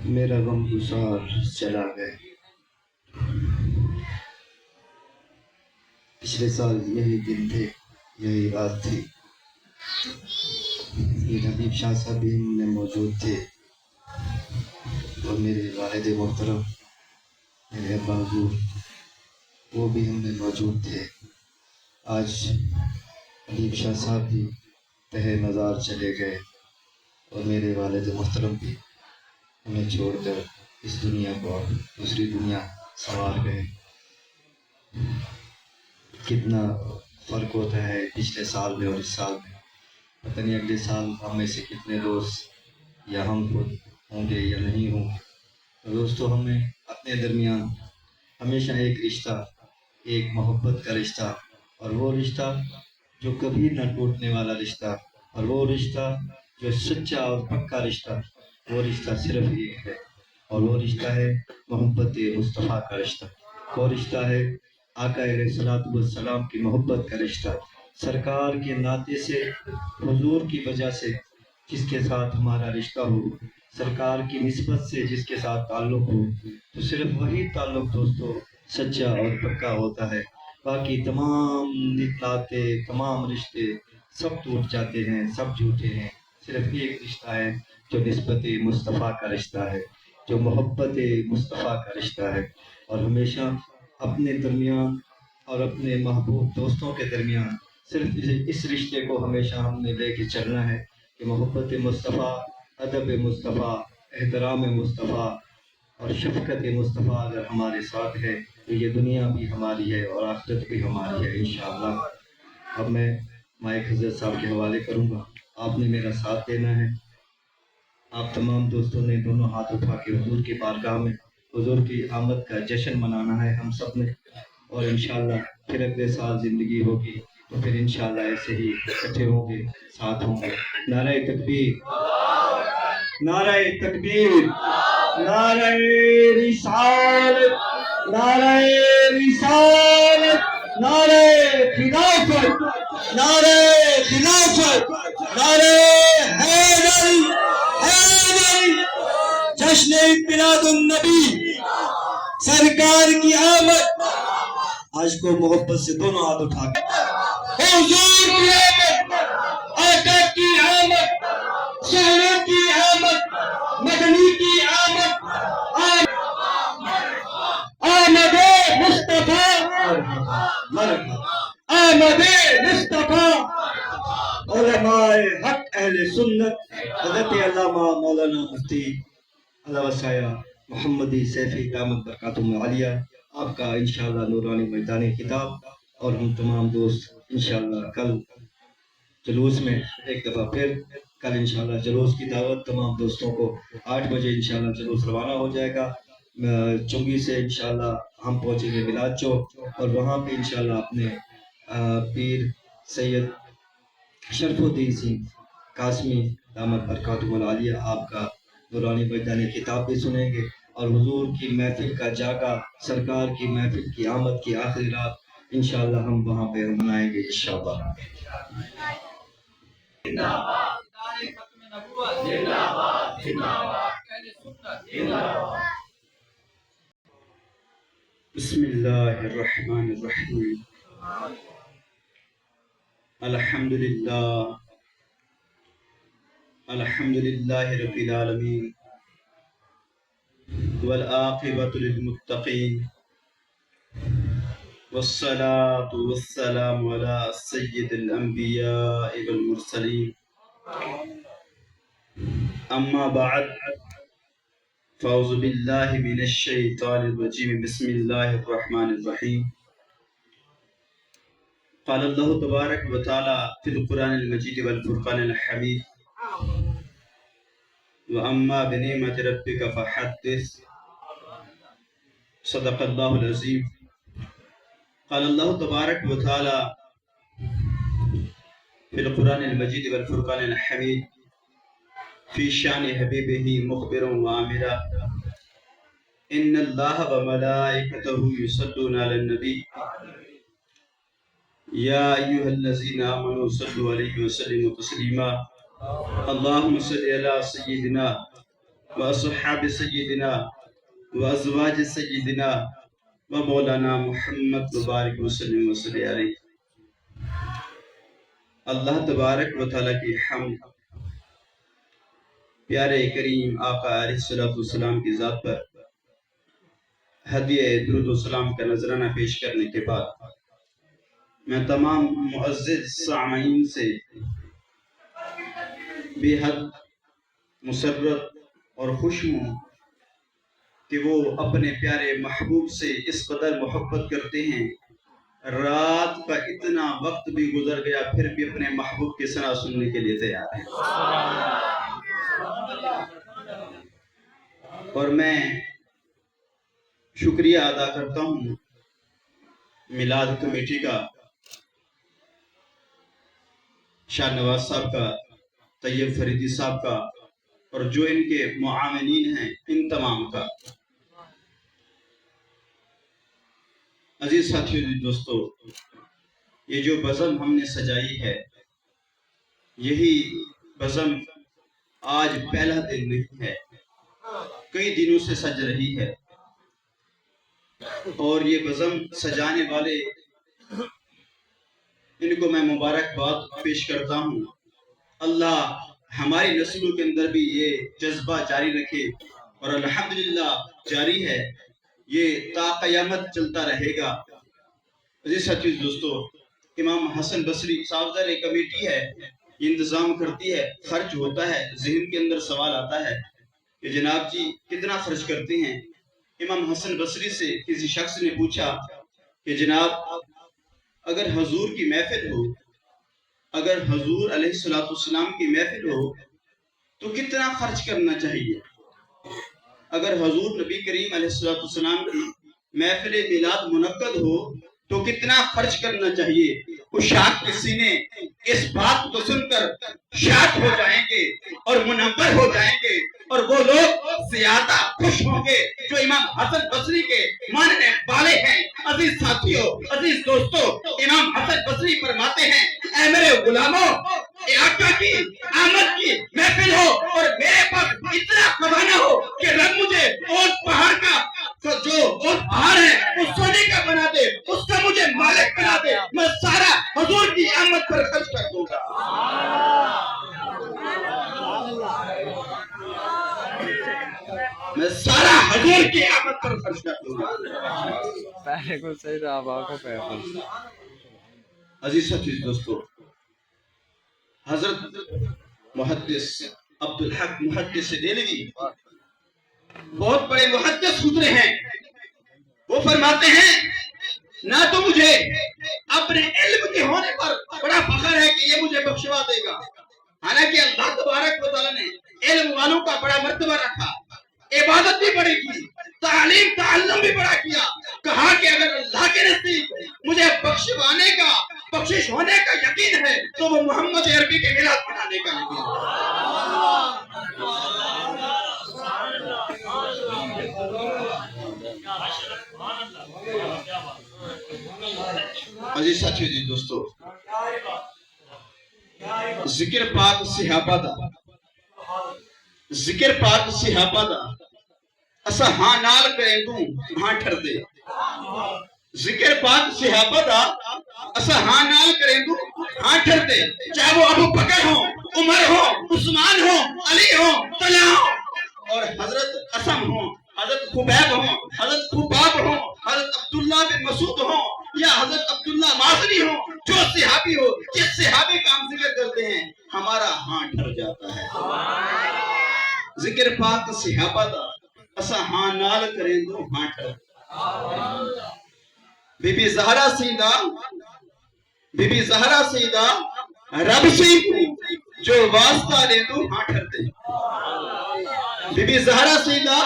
میرا غم گسار چلا گئے۔ پچھلے سال یہی دن تھے، یہی رات تھی، یہ حبیب شاہ صاحب بھی ہم میں موجود تھے، اور میرے والد محترم، میرے ابا حضور، وہ بھی ہم میں موجود تھے۔ آج حبیب شاہ صاحب بھی تہہ مزار چلے گئے، اور میرے والد محترم بھی ہمیں چھوڑ کر اس دنیا کو دوسری دنیا سنوار گئے۔ کتنا فرق ہوتا ہے پچھلے سال میں اور اس سال میں، پتہ نہیں اگلے سال ہم میں سے کتنے دوست یا ہم خود ہوں گے یا نہیں ہوں گے۔ تو دوستو، ہمیں اپنے درمیان ہمیشہ ایک رشتہ، ایک محبت کا رشتہ، اور وہ رشتہ جو کبھی نہ ٹوٹنے والا رشتہ، اور وہ رشتہ جو سچا اور پکا رشتہ، وہ رشتہ صرف ایک ہے، اور وہ رشتہ ہے محبت مصطفیٰ کا رشتہ۔ وہ رشتہ ہے آقا علیہ الصلوۃ والسلام کی محبت کا رشتہ، سرکار کے ناطے سے، حضور کی وجہ سے جس کے ساتھ ہمارا رشتہ ہو، سرکار کی نسبت سے جس کے ساتھ تعلق ہو، تو صرف وہی تعلق دوستو سچا اور پکا ہوتا ہے۔ باقی تمام ناطے، تمام رشتے سب ٹوٹ جاتے ہیں، سب جھوٹے ہیں۔ صرف ایک رشتہ ہے جو نسبت مصطفیٰ کا رشتہ ہے، جو محبت مصطفیٰ کا رشتہ ہے، اور ہمیشہ اپنے درمیان اور اپنے محبوب دوستوں کے درمیان صرف اس رشتے کو ہمیشہ ہم نے لے کے چلنا ہے کہ محبت مصطفیٰ، ادب مصطفیٰ، احترام مصطفیٰ اور شفقت مصطفیٰ اگر ہمارے ساتھ ہے تو یہ دنیا بھی ہماری ہے اور آخرت بھی ہماری ہے انشاءاللہ۔ اب میں مائک حضرت صاحب کے حوالے کروں گا، آپ نے میرا ساتھ دینا ہے۔ آپ تمام دوستوں نے دونوں ہاتھ اٹھا کے حضور کی بارگاہ میں حضور کی آمد کا جشن منانا ہے ہم سب نے، اور انشاءاللہ پھر اگلے سال زندگی ہوگی تو پھر انشاءاللہ ایسے ہی اکٹھے ہوں گے، ساتھ ہوں گے۔ نعرہ تکبیر، نعرہ تکبیر، نعرہ رسالت، نعرہ رسالت، نعرہ خلافت، نعرہ خلافت، نعرہ حیدر، حیدر، جشن میلاد النبی، سرکار کی آمد۔ آج کو محبت سے دونوں ہاتھ اٹھا کے حضور کی آمد، آقا کی آمد، سہرے کی آمد، مدنی کی آمد، آمد مصطفیٰ، آمد مصطفیٰ۔ علماء حق اہل سنت حضرت علامہ مولانا مفتی علامہ سایہ محمدی سیفی دامت برکاتہم عالیہ، آپ کا انشاءاللہ نورانی میدان خطاب، اور ہم تمام دوست انشاءاللہ کل جلوس میں ایک دفعہ پھر کل انشاءاللہ جلوس کی دعوت، تمام دوستوں کو 8 بجے انشاءاللہ جلوس روانہ ہو جائے گا چنگی سے۔ انشاءاللہ ہم پہنچیں گے میلاد چوک، اور وہاں پہ انشاءاللہ اپنے پیر سید شرف الدین سنگھ قاسمی دامت برکاتہم العالیہ آپ کا نورانی میدان خطاب بھی سنیں گے، اور حضور کی محفل کا جاگا، سرکار کی محفل کی آمد کی آخری رات انشاءاللہ ہم وہاں پہ منائیں گے انشاءاللہ۔ بسم اللہ الرحمن الرحیم، الحمدللہ، الحمدللہ رب العالمین، والعاقبۃ للمتقین، والصلاة والسلام علی سید الانبیاء والمرسلین، اما بعد، فاعوذ باللہ من الشیطان الرجیم، بسم اللہ الرحمن الرحیم۔ قال اللہ تبارک و تعالی فی القرآن المجید والفرقان الحمید، وَأَمَّا بِنِعْمَةِ رَبِّكَ فَحَدِّثْ، صدق اللہ العظیم۔ قال اللہ تبارک و تعالی فی القرآن المجید والفرقان الحمید فی شان حبیبہ مخبرا وآمرا، ان اللہ وملائکتہ یصلون علی النبی، یا ایہا الذین آمنوا صلوا علیہ وسلموا تسلیما، اللہم صل علی سیدنا وأصحاب سيدنا وأزواج سيدنا ومولانا محمد مبارک وسلم وسلم علیہ۔ اللہ تبارک و تعالیٰ کی حمد، پیارے کریم آقا علیہ السلام کی ذات پر ہدیہ درود و سلام کا نذرانہ پیش کرنے کے بعد میں تمام معزز سامعین سے بے حد مسرت اور خوش ہوں کہ وہ اپنے پیارے محبوب سے اس قدر محبت کرتے ہیں، رات کا اتنا وقت بھی گزر گیا پھر بھی اپنے محبوب کی ثنا سننے کے لیے تیار ہیں۔ اور میں شکریہ ادا کرتا ہوں میلاد کمیٹی کا، شاہ نواز صاحب کا، طیب فریدی صاحب کا، اور جو ان کے معاونین ہیں ان تمام کا۔ عزیز ساتھیو، دوستو، یہ جو بزم ہم نے سجائی ہے، یہی بزم آج پہلا دن نہیں ہے، کئی دنوں سے سج رہی ہے، اور یہ بزم سجانے والے ان کو میں مبارکباد پیش کرتا ہوں۔ اللہ ہماری نسلوں کے اندر بھی یہ جذبہ جاری رکھے، اور الحمدللہ جاری ہے، یہ تا قیامت چلتا رہے گا۔ عزیز ساتھیو دوستو، امام حسن بصری صاحب ایک کمیٹی ہے، یہ انتظام کرتی ہے، خرچ ہوتا ہے، ذہن کے اندر سوال آتا ہے کہ جناب جی کتنا خرچ کرتے ہیں؟ امام حسن بصری سے کسی شخص نے پوچھا کہ جناب اگر حضور کی محفل ہو، اگر حضور علیہ السلام کی محفل ہو تو کتنا خرچ کرنا چاہیے؟ اگر حضور نبی کریم علیہ السلام کی محفل میلاد منعقد ہو تو کتنا خرچ کرنا چاہیے؟ وہ شاک کے سینے اس بات کو سن کر شاد ہو جائیں گے اور منور ہو جائیں گے، اور وہ لوگ زیادہ خوش ہوں گے جو امام حسن بصری کے ماننے والے ہیں۔ عزیز ساتھیو، عزیز دوستو، امام حسن بصری فرماتے ہیں، اے میرے غلاموں، اے آقا کی آمد کی محفل ہو اور میرے پاس اتنا خزانہ ہو کہ رب مجھے اس پہاڑ کا جو اس پہاڑ ہے اس سونے کا بنا دے، اس کا مجھے مالک بنا دے، میں سارا حضور کی آمد پر خرچ کر دوں گا۔ میں سارا حضور کی آمد پر خرچ کر دوں گا۔ عزیز ساتھی دوستو، حضرت محدث عبدالحق محدث دہلوی بہت بڑے محدث گزرے ہیں، وہ فرماتے ہیں نہ تو مجھے اپنے علم کے ہونے پر بڑا فخر ہے کہ یہ مجھے بخشوا دے گا، حالانکہ اللہ تبارک و تعالیٰ نے علم والوں کا بڑا مرتبہ رکھا، عبادت بھی بڑی کی، تعلیم تعلم بھی بڑا کیا، کہا کہ اگر اللہ کے نزدیک مجھے بخشوانے کا، بخشش ہونے کا یقین ہے تو وہ محمد عربی کے میلاد منانے کا یقین ہے۔ عزیز ساتھیو جی دوستو، ذکر پاک صحابہ دا، ذکر پاک صحابہ دا اسا ہاں نال کریں دوں ہاں ٹھر دے، ذکر پاک صحابہ دا اسا ہاں نال کریں دوں ہاں ٹھر دے، چاہے وہ ابو بکر ہوں، عمر ہوں، عثمان ہوں، علی ہوں، طلحہ ہوں، اور حضرت اسم ہوں، حضرت خبیب ہوں، حضرت خباب ہوں، حضرت عبداللہ بن مسعود ہوں، یا حضرت عبداللہ مازنی ہوں، جو صحابی ہو، جس صحابی کا ہم ذکر کرتے ہیں ہمارا ہاں ٹھر جاتا ہے۔ ذکر پاک صحابہ دا اسا ہاں نال کریں دو ہاں ٹھر، بی بی زہرا سیدہ، بی بی زہرا سیدہ رب سے جو واسطہ لے دو ہاں ٹھر دے، بی بی زہرا سیدہ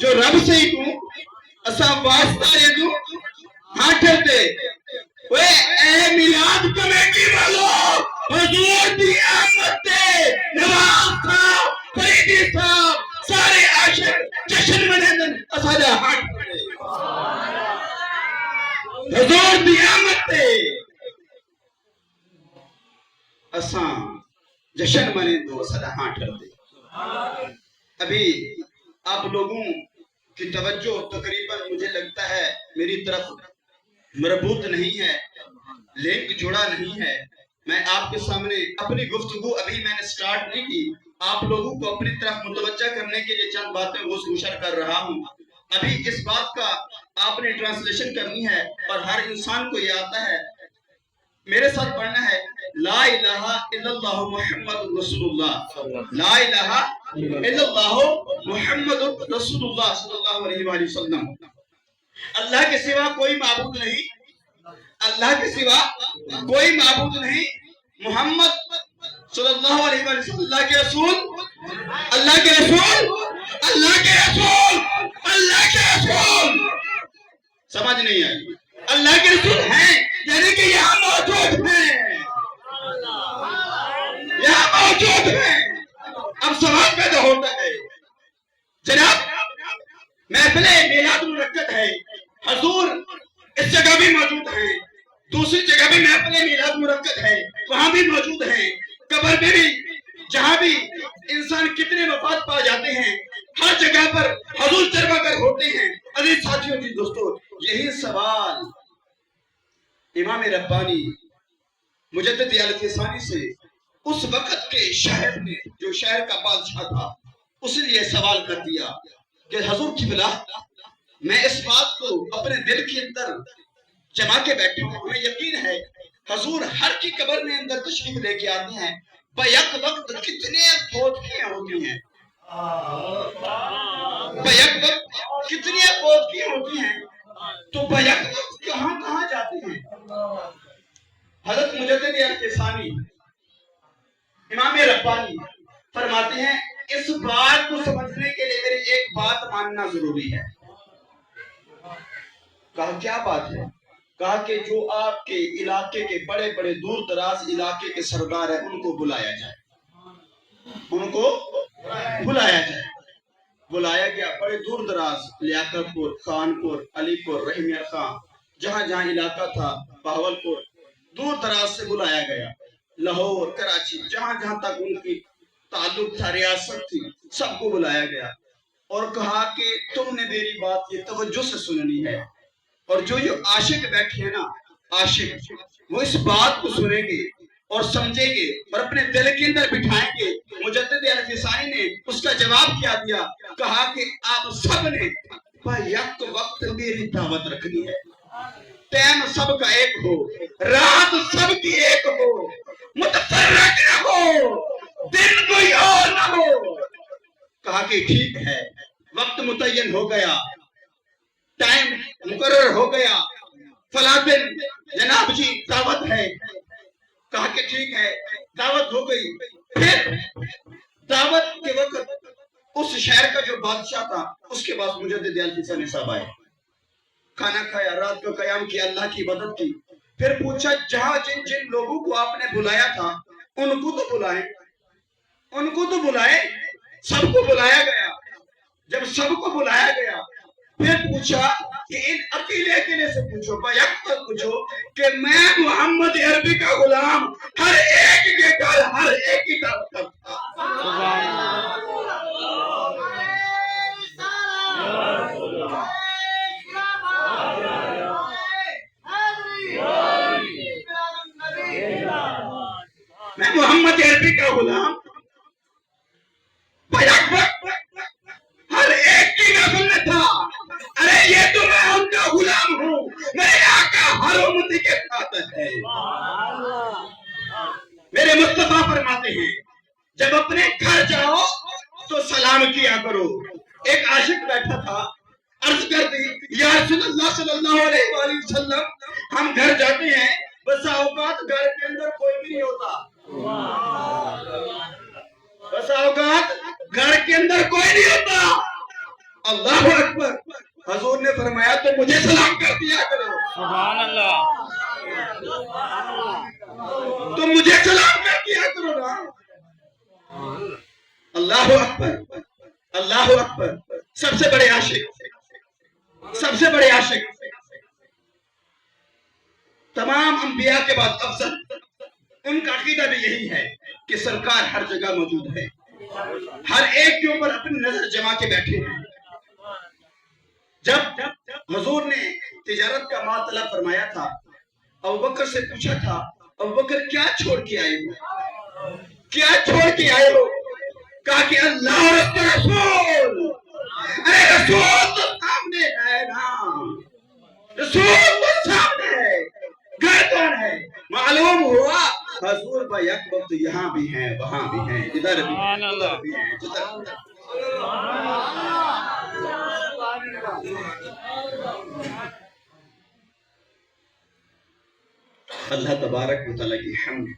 جو رب سے اسا واسطہ لے دو ہاں ٹھر دے۔ اے میلاد کمیٹی والو، حضور دی آمد دے، نواز صاحب، فریدی صاحب، سارے عاشق جشن منیندن اسا دا ہاں ٹھر دے، حضور دی آمد دے اسا جشن منیندو اسا دا ہاں ٹھر دے۔ ابھی آپ لوگوں کی توجہ تقریباً مجھے لگتا ہے میری طرف مربوط نہیں ہے، لنک جڑا نہیں ہے۔ میں آپ کے سامنے اپنی گفتگو ابھی میں نے سٹارٹ نہیں کی، آپ لوگوں کو اپنی طرف متوجہ کرنے کے لیے چند باتیں گوشر کر رہا ہوں۔ ابھی اس بات کا آپ نے ٹرانسلیشن کرنی ہے اور ہر انسان کو یہ آتا ہے، میرے ساتھ پڑھنا ہے، لا الہ الا اللہ محمد رسول اللہ، لا الہ الا اللہ محمد رسول اللہ صلی اللہ علیہ وآلہ وسلم۔ اللہ کے سوا کوئی معبود نہیں، اللہ کے سوا کوئی معبود نہیں، محمد صلی اللہ علیہ وآلہ وسلم اللہ کے رسول، اللہ کے رسول، اللہ کے رسول، اللہ کے رسول۔ سمجھ نہیں آئی؟ اللہ کے رسول ہیں یعنی کہ یہاں موجود ہیں، یہاں موجود ہیں۔ اب سوال پیدا ہوتا ہے، جناب محفل میلاد منعقد ہے، حضور اس جگہ بھی موجود ہیں، دوسری جگہ بھی محفل میلاد منعقد ہے، وہاں بھی موجود ہیں، قبر میں بھی، جہاں بھی انسان کتنے مفاد پا جاتے ہیں، ہر جگہ پر حضور جلوہ گر ہوتے ہیں۔ عزیز ساتھیوں جی دوستو، یہی سوال امام ربانی مجدد علیہ ثانی سے اس وقت کے شہر نے، جو شہر کا بادشاہ تھا، اس نے یہ سوال کر دیا کہ حضور قبلہ، میں اس بات کو اپنے دل کے اندر جما کے بیٹھا ہوں، ہمیں یقین ہے حضور ہر کی قبر میں اندر تشریف لے کے آتے ہیں، بیک وقت کتنے فوتگیاں ہوتی ہیں، بیک وقت کتنی فوتگیاں ہوتی ہیں، تو بیک وقت کہاں کہاں جاتے ہیں؟ حضرت مجدد علیہ ثانی امام ربانی فرماتے ہیں، اس بات کو سمجھنے کے لیے میری ایک بات ماننا ضروری ہے۔ کہا کیا بات ہے؟ کہا کہ جو آپ کے علاقے کے بڑے بڑے دور دراز علاقے کے سردار ہیں، ان کو بلایا جائے، ان کو بلایا جائے۔ بلایا گیا، بڑے دور دراز لیاقت پور، خان پور، علی پور، رحیم خان، جہاں جہاں علاقہ تھا، بہاول پور، دور دراز سے بلایا گیا، لاہور، کراچی، جہاں جہاں تک ان کی تعلق تھا، ریاست تھی، سب کو بلایا گیا اور کہا کہ تم نے میری بات یہ توجہ سے سننی ہے، اور جو یہ عاشق بیٹھے ہیں نا، عاشق، وہ اس بات کو سنیں گے اور سمجھیں گے اور اپنے دل کے اندر بٹھائیں گے۔ مجدد علیہ ثانی نے اس کا جواب کیا دیا، کہا کہ آپ سب نے بیک وقت میری دعوت رکھنی ہے، ٹائم سب کا ایک ہو، رات سب کی ایک ہو، متفرق نہ ہو، دن کوئی اور نہ ہو۔ کہا کہ ٹھیک ہے، وقت متعین ہو گیا، ٹائم مقرر ہو گیا، فلاں دن جناب جی دعوت ہے۔ کہا کہ ٹھیک ہے، دعوت ہو گئی۔ پھر دعوت کے وقت اس شہر کا جو بادشاہ تھا، اس کے پاس مجدد علیہ ثانی صاحب آئے، کھانا کھایا، رات کو قیام کیا، اللہ کی عبادت کی، پھر پوچھا جہاں جن جن لوگوں کو آپ نے بلایا تھا ان کو تو بلائیں، ان کو تو بلائیں۔ سب کو بلایا گیا۔ جب سب کو بلایا گیا پھر پوچھا کہ ان اکیلے اکیلے سے پوچھو، بیک پر پوچھو کہ میں محمد عربی کا غلام ہر ایک کے گھر ہر ایک کی دعوت کرتا۔ میں محمد عربی کا غلام بیک وقت ہر ایک کی نسل میں تھا۔ ارے یہ تو میں ان کا غلام ہوں، میرے آقا ہر امتی کے ساتھ ہے۔ میرے مصطفیٰ فرماتے ہیں جب اپنے گھر جاؤ تو سلام کیا کرو۔ ایک عاشق بیٹھا تھا، عرض کر دی یا رسول اللہ صلی اللہ علیہ وآلہ وسلم، ہم گھر جاتے ہیں، بس اوقات گھر کے اندر کوئی بھی نہیں ہوتا، بس اوقات گھر کے اندر کوئی نہیں ہوتا۔ اللہ اکبر۔ حضور نے فرمایا تو مجھے سلام کر دیا کرو، سبحان اللہ، تو مجھے سلام کر دیا کرو نا۔ اللہ اکبر، اللہ اکبر۔ سب سے بڑے عاشق، سب سے بڑے عاشق، تمام انبیاء کے بعد افضل، ان کا عقیدہ بھی یہی ہے کہ سرکار ہر جگہ موجود ہے، ہر ایک کے اوپر اپنی نظر جما کے بیٹھے ہیں. جب حضور نے تجارت کا مال طلب فرمایا تھا، ابوبکر سے پوچھا تھا ابوبکر کیا چھوڑ کے آئے ہو، کیا چھوڑ کے آئے ہو؟ کہا کہ اللہ اور اس کا رسول. ارے رسول تو سامنے ہے نا، رسول تو سامنے ہے، گھر کون ہے؟ معلوم ہوا حضور با یک وقت یہاں بھی ہیں، وہاں بھی ہیں، ادھر بھی ہیں، ادھر بھی ہیں، جدھر بھی ہیں. اللہ تبارک و تعالیٰ کی حمد.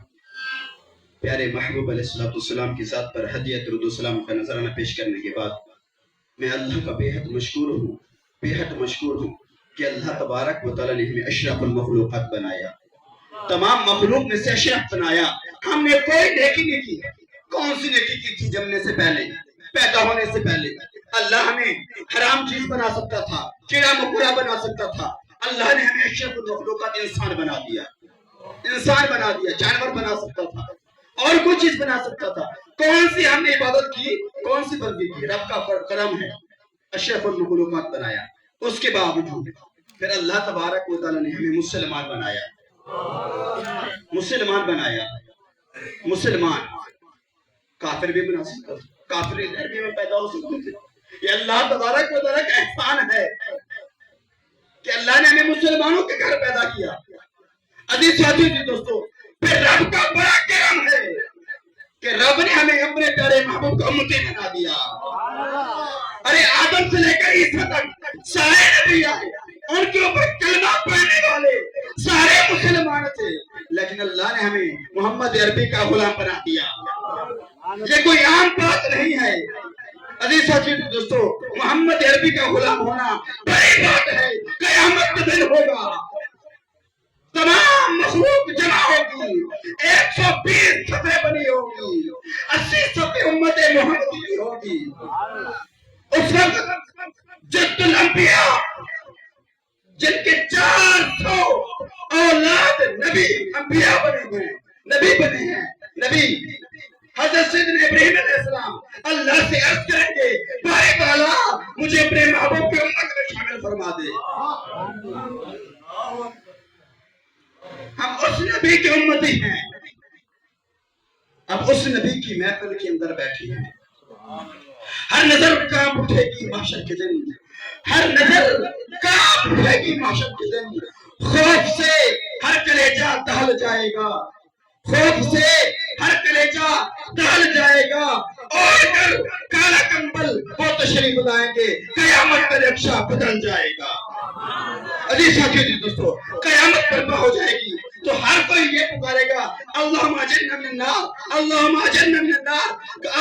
پیارے محبوب علیہ السلام کی ذات پر ہدیہ درود و سلام کا نذرانہ پیش کرنے کے بعد میں اللہ کا بے حد مشکور ہوں کہ اللہ تبارک و تعالیٰ نے ہمیں اشرف المخلوقات بنایا، تمام مخلوق میں سے اشرف بنایا. ہم نے کوئی نیکی نہیں کی. کون سی نیکی کی تھی؟ جمنے سے پہلے، پیدا ہونے سے پہلے اللہ ہمیں حرام چیز بنا سکتا تھا، کیڑا مکوڑا بنا سکتا تھا. اللہ نے ہمیں اشرف المخلوقات انسان بنا دیا، جانور بنا سکتا تھا، اور کچھ چیز بنا سکتا تھا. کون سی ہم نے عبادت کی، کون سی بندگی کی؟ رب کا کرم ہے، اشرف المخلوقات بنایا. اس کے باوجود پھر اللہ تبارک و تعالیٰ نے ہمیں مسلمان بنایا. مسلمان کافر بھی بنا سکتا تھا، کافر عربی میں پیدا ہو سکتے تھے. یہ اللہ تبارک و تعالیٰ کا احسان ہے کہ اللہ نے ہمیں مسلمانوں کے گھر پیدا کیا. عزیز ساتھیو جی دوستو، پھر رب کا بڑا کرم ہے کہ رب نے ہمیں اپنے پیارے محبوب کو امتی بنا دیا. ارے آدم سے لے کر عیسیٰ تک سارے نبی آئے، ان کے اوپر کلمہ پڑھنے والے سارے مسلمان تھے، لیکن اللہ نے ہمیں محمد عربی کا غلام بنا دیا. یہ کوئی عام بات نہیں ہے. عزیز ساتھیو دوستو، محمد عربی کا غلام ہونا بڑی بات ہے. قیامت کا دن ہوگا، تمام مخلوق جمع ہوگی، 120 صفحے بنی ہوگی، 80 صفحے امت محمدی کی ہوگی. اس وقت جد الانبیاء جن کے 400 اولاد نبی انبیاء بنے ہیں، نبی حضرت سیدنا ابراہیم علیہ السلام اللہ سے عرض کریں گے بارے تعالیٰ مجھے اپنے محبوب کی امت میں شامل فرما دے. ہم اس نبی کے امتی ہیں. اب اس نبی کی محفل کے اندر بیٹھے ہیں. ہر نظر کانپ اٹھے گی محشر کے دن، ہر نظر کانپ اٹھے گی محشر کے دن. خوف سے ہر کلیجہ دہل جائے گا، خوف سے ہر کلیجہ دہل جائے گا. اور کر کالا کمبل وہ تشریف لائیں گے، قیامت کا نقشہ بدل جائے گا. عزیز ساتھیو جی دوستو، قیامت برپا ہو جائے گی تو ہر کوئی یہ پکارے گا اللہم اجرنا من النار، اللہم اجرنا من النار.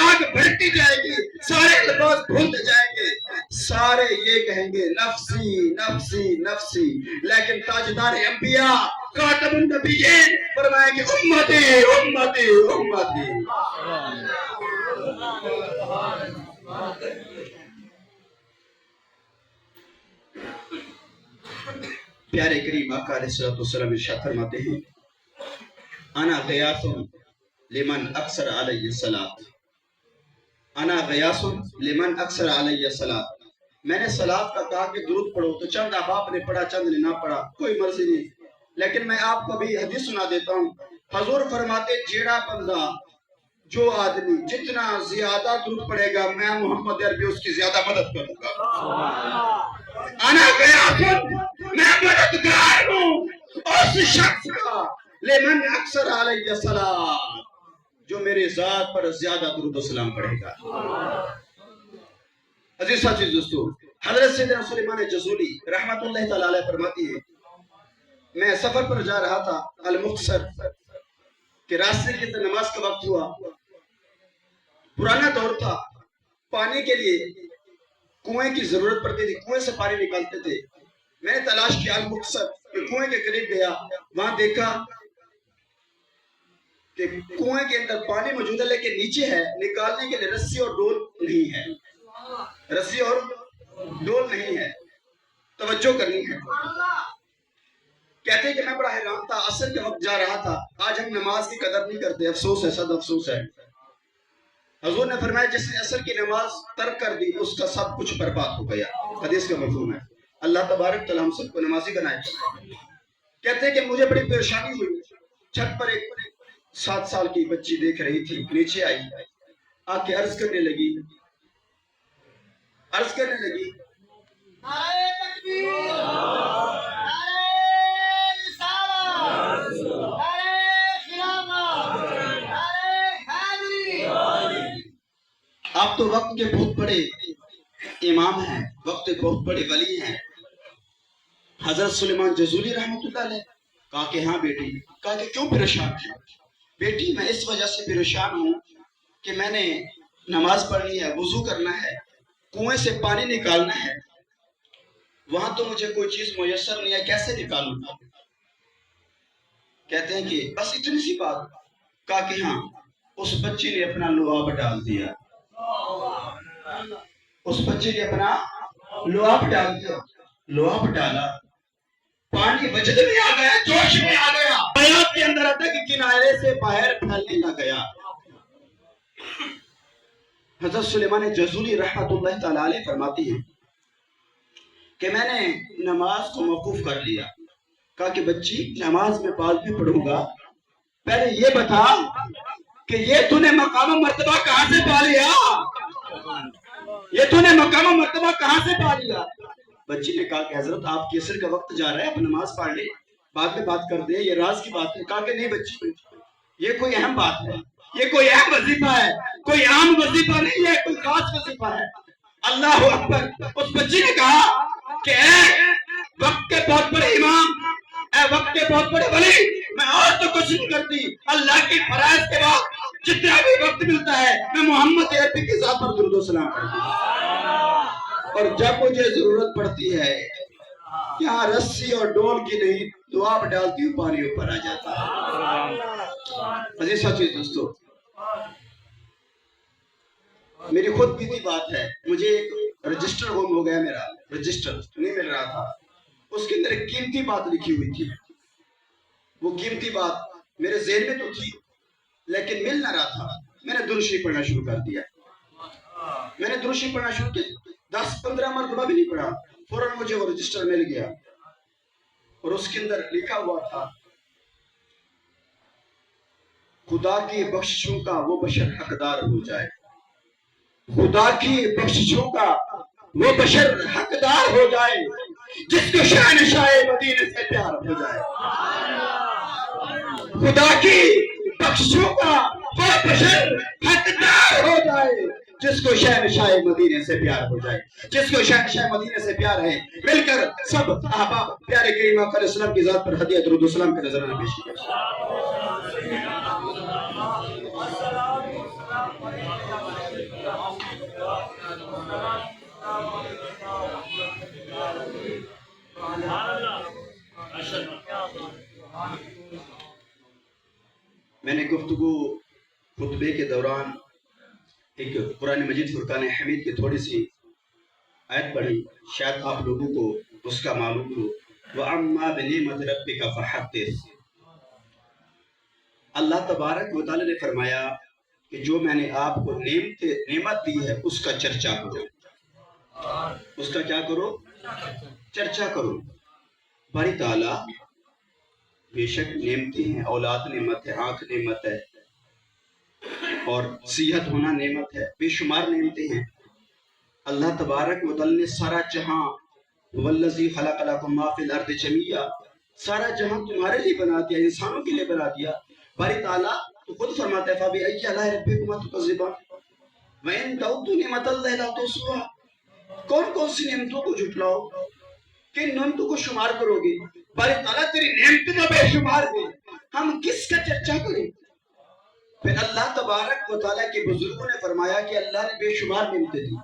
آگ بڑھتی جائے گی، سارے الفاظ بھولتے جائیں گے، سارے یہ کہیں گے نفسی نفسی نفسی. لیکن تاجدار انبیاء خاتم النبیین فرمائیں گے امتی امتی امتی. پیارے کریم آقا علیہ السلام ارشاد فرماتے ہیں انا غیاث لمن اکثر علیہ الصلاۃ، انا غیاث لمن اکثر علیہ الصلاۃ. میں نے صلاۃ کا کہا کہ درود پڑھو تو چند احباب نے پڑھا، چند نے نہ پڑھا، کوئی مرضی نہیں. لیکن میں آپ کو بھی حدیث سنا دیتا ہوں. حضور فرماتے جیڑا بندہ، جو آدمی جتنا زیادہ درود پڑھے گا میں محمد عربی اس کی زیادہ مدد کروں گا. انا غیاث، میں مددگار ہوں اس شخص کا لیمن اکثر علیہ السلام، جو میرے ذات پر زیادہ درود و سلام پڑھے گا. عزیز ساتھی دوستو، حضرت سیدنا سلیمان جزولی رحمت اللہ تعالی علیہ فرماتی ہے میں سفر پر جا رہا تھا المختصر کہ راستے کی نماز کا وقت ہوا. پرانا دور تھا، پانی کے لیے کنویں کی ضرورت پڑتی تھی، کنویں سے پانی نکالتے تھے. میں نے تلاش کیا المختصر کہ کنویں کے قریب گیا، وہاں دیکھا کہ کنویں کے اندر پانی موجود ہے لیکن نیچے ہے، نکالنے کے لیے رسی اور ڈول نہیں ہے، رسی اور ڈول نہیں ہے. توجہ کرنی ہے. کہتے ہیں کہ میں بڑا حیران تھا، عصر کے وقت جا رہا تھا. آج ہم نماز کی قدر نہیں کرتے، افسوس ہے، صد افسوس ہے. حضور نے فرمایا جس نے عصر کی نماز ترک کر دی اس کا سب کچھ برباد ہو گیا. حدیث کا مفہوم ہے. اللہ تبارک تعالیٰ ہم سب کو نمازی بنائے. کہتے ہیں کہ مجھے بڑی پریشانی ہوئی. چھت پر ایک 7 سال کی بچی دیکھ رہی تھی, نیچے آئی, آ کے عرض کرنے لگی نعرہ تکبیر، نعرہ رسالت، نعرہ خلافت، نعرہ حیدری. آپ تو وقت کے بہت بڑے امام ہیں, وقت کے بہت بڑے ولی ہیں. حضرت سلیمان جزولی رحمۃ اللہ علیہ. کہا کہ ہاں بیٹی. کہا کہ کیوں پریشان ہے؟ بیٹی میں اس وجہ سے پریشان ہوں کہ میں نے نماز پڑھنی ہے, وضو کرنا ہے, کنویں سے پانی نکالنا ہے, وہاں تو مجھے کوئی چیز میسر نہیں ہے, کیسے نکالوں؟ کہتے ہیں کہ بس اتنی سی بات. کہا کہ ہاں, اس بچی نے اپنا لعاب ڈال دیا. اس بچی نے اپنا لعاب ڈال دیا. لعاب ڈالا, پانی وجد میں آ گیا, جوش میں آ گیا. بیات کے اندر آتا ہے کہ کنارے سے باہر پھیلنے نہ گیا. حضرت سلیمان جزولی رحمۃ اللہ تعالی علیہ فرماتی ہیں کہ میں نے نماز کو موقوف کر لیا. کہا کہ بچی نماز میں بعد میں پڑھوں گا, پہلے یہ بتا کہ یہ تو نے مقام و مرتبہ کہاں سے پا لیا؟ یہ تو نے مقام و مرتبہ کہاں سے پا لیا؟ بچی نے کہا کہ حضرت آپ کی عصر کا وقت جا رہا ہے, اب نماز پڑھ لے, بعد میں بات کر دیں, یہ راز کی بات ہے. کہا کہ نہیں بچی, یہ کوئی اہم بات ہے, یہ کوئی اہم وظیفہ ہے, کوئی عام وظیفہ نہیں ہے, کوئی خاص وظیفہ ہے. اللہ اکبر. اس بچی نے کہا کہ اے وقت کے بہت بڑے امام, اے وقت کے بہت بڑے ولی, میں اور تو کچھ نہیں کرتی, اللہ کی فرائض کے بعد جتنا بھی وقت ملتا ہے میں محمد عربی کی ذات پر درود و سلام کرتی ہوں. اور جب مجھے ضرورت پڑتی ہے یہاں رسی اور ڈول کی نہیں, لعاب ڈالتی ہوں, پانی اوپر آ جاتا ہے. عزیز ساتھی دوستو, میری خود بیتی بات ہے. مجھے ایک رجسٹر گم ہو گیا, میرا رجسٹر نہیں مل رہا تھا. اس کے اندر ایک قیمتی بات لکھی ہوئی تھی. وہ قیمتی بات میرے ذہن میں تو تھی لیکن مل نہ رہا تھا. میں نے درود شریف پڑھنا شروع کر دیا. میں نے درود شریف پڑھنا شروع کیا, 10-15 مرتبہ بھی نہیں پڑھا, فوراً مجھے وہ رجسٹر مل گیا. اور اس کے اندر لکھا ہوا تھا خدا کی بخششوں کا وہ بشر حقدار ہو جائے. خدا کی بخششوں کا وہ بشر حقدار ہو جائے جس کو شہنشاہ مدینے سے پیار ہو جائے. خدا کی بخششوں کا وہ بشر حقدار ہو جائے جس کو شہنشاہ مدینے سے پیار ہو جائے. جس کو شہنشاہ مدینے سے پیار ہے, مل کر سب احباب پیارے کریم آقا علیہ السلام کی ذات پر ہدیہ درود و سلام کا نذرانہ پیش کیا. میں نے گفتگو خطبے کے دوران ایک قرآن مجید فرقان حمید کی تھوڑی سی آیت پڑھی, شاید آپ لوگوں کو اس کا معلوم ہو. وَأَمَّا بِنِعْمَةِ رَبِّكَ فَحَدِّثْ. اللہ تبارک و تعالی نے فرمایا کہ جو میں نے آپ کو نعمت دی ہے اس کا چرچا کرو. اس کا کیا کرو؟ چرچا کرو. باری تعالیٰ بے شک نعمتیں ہیں, اولاد نعمت ہے, آنکھ نعمت ہے, اور صحت ہونا نعمت ہے, بے شمار نعمتیں ہیں. اللہ تبارک و تعالی نے سارا جہاں والذی خلق لکم ما فی الارض جمیعا, سارا جہاں تمہارے لیے بنا دیا, انسانوں کے لیے بنا دیا. باری تعالیٰ تو خود فرماتا ہے فَبِأَيِّ آلَاءِ رَبِّكُمَا تُكَذِّبَانِ وَإِن تَعُدُّوا نِعْمَتَ اللَّهِ لَا تُحْصُوهَا. کون کون سی نعمتوں کو جھٹلاؤ, کن نعمتوں کو شمار کرو گے؟ باری تعالیٰ تیری نعمتیں تو بے شمار ہیں, ہم کس کا چرچا کریں؟ پھر اللہ تبارک و تعالیٰ کے بزرگوں نے فرمایا کہ اللہ نے بے شمار نعمتیں دی,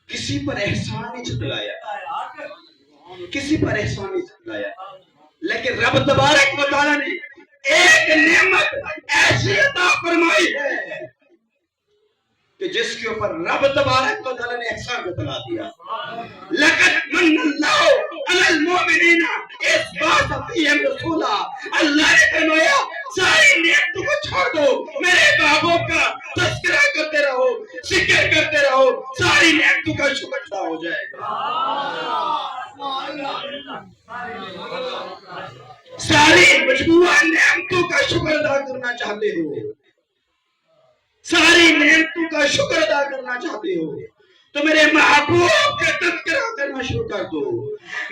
کسی پر احسان نہیں جتلایا, کسی پر احسان نہیں جتلایا. لیکن رب تبارک و تعالیٰ نے ایک نعمت ایسی عطا فرمائی ہے کہ جس کے اوپر رب تبارک و تعالیٰ نے احسان بتلا دیا. لَقَدْ مَنَّ اللَّهُ عَلَى الْمُؤْمِنِينَ إِذْ بَعَثَ فِيهِمْ رَسُولًا. اللہ نے فرمایا ساری نیتوں کو چھوڑ دو, میرے محبوب کا تذکرہ کرتے رہو, ذکر کرتے رہو, ساری نیتوں کا شکر ادا ہو جائے گا. ساری مجموعہ نعمتوں کا شکر ادا کرنا چاہتے ہو, ساری نعمتوں کا شکر ادا کرنا چاہتے ہو تو میرے محبوب کا تذکرہ کرنا شروع کر دو.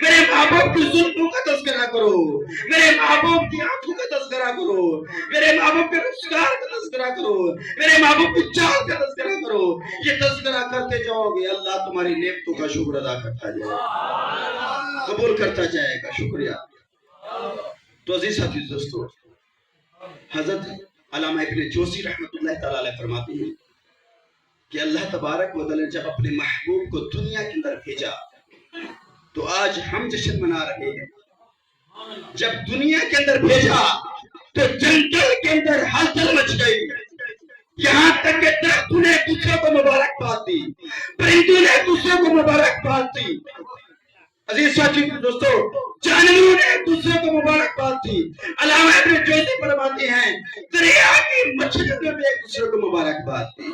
میرے محبوب کی زلفوں کا تذکرہ کرو, میرے محبوب کی آنکھوں کا تذکرہ کرو, میرے محبوب کے رخسار کا تذکرہ کرو, میرے محبوب کی چال کا تذکرہ کرو. یہ تذکرہ کرتے جاؤ گے, اللہ تمہاری نعمتوں کا شکر ادا کرتا جائے گا, قبول کرتا جائے گا. شکریہ. تو عزیز ساتھی دوستو, حضرت علامہ ابن جوزی رحمۃ اللہ تعالی علیہ فرماتے ہیں کہ اللہ تبارک و تعالی نے جب اپنے محبوب کو دنیا کے اندر بھیجا تو آج ہم جشن منا رہے ہیں. جب دنیا کے اندر بھیجا تو جنگل کے اندر ہلچل مچ گئی, یہاں تک کہ درختوں نے ایک دوسرے کو مبارکباد دی, پرندوں نے ایک دوسرے کو مبارکباد دی. عزیز ساتھی دوستو, جانوروں نے ایک دوسرے کو مبارکباد دی. علامہ ابن جوزی فرماتے ہیں دریا کی مچھلیوں نے بھی ایک دوسرے کو مبارکباد دی.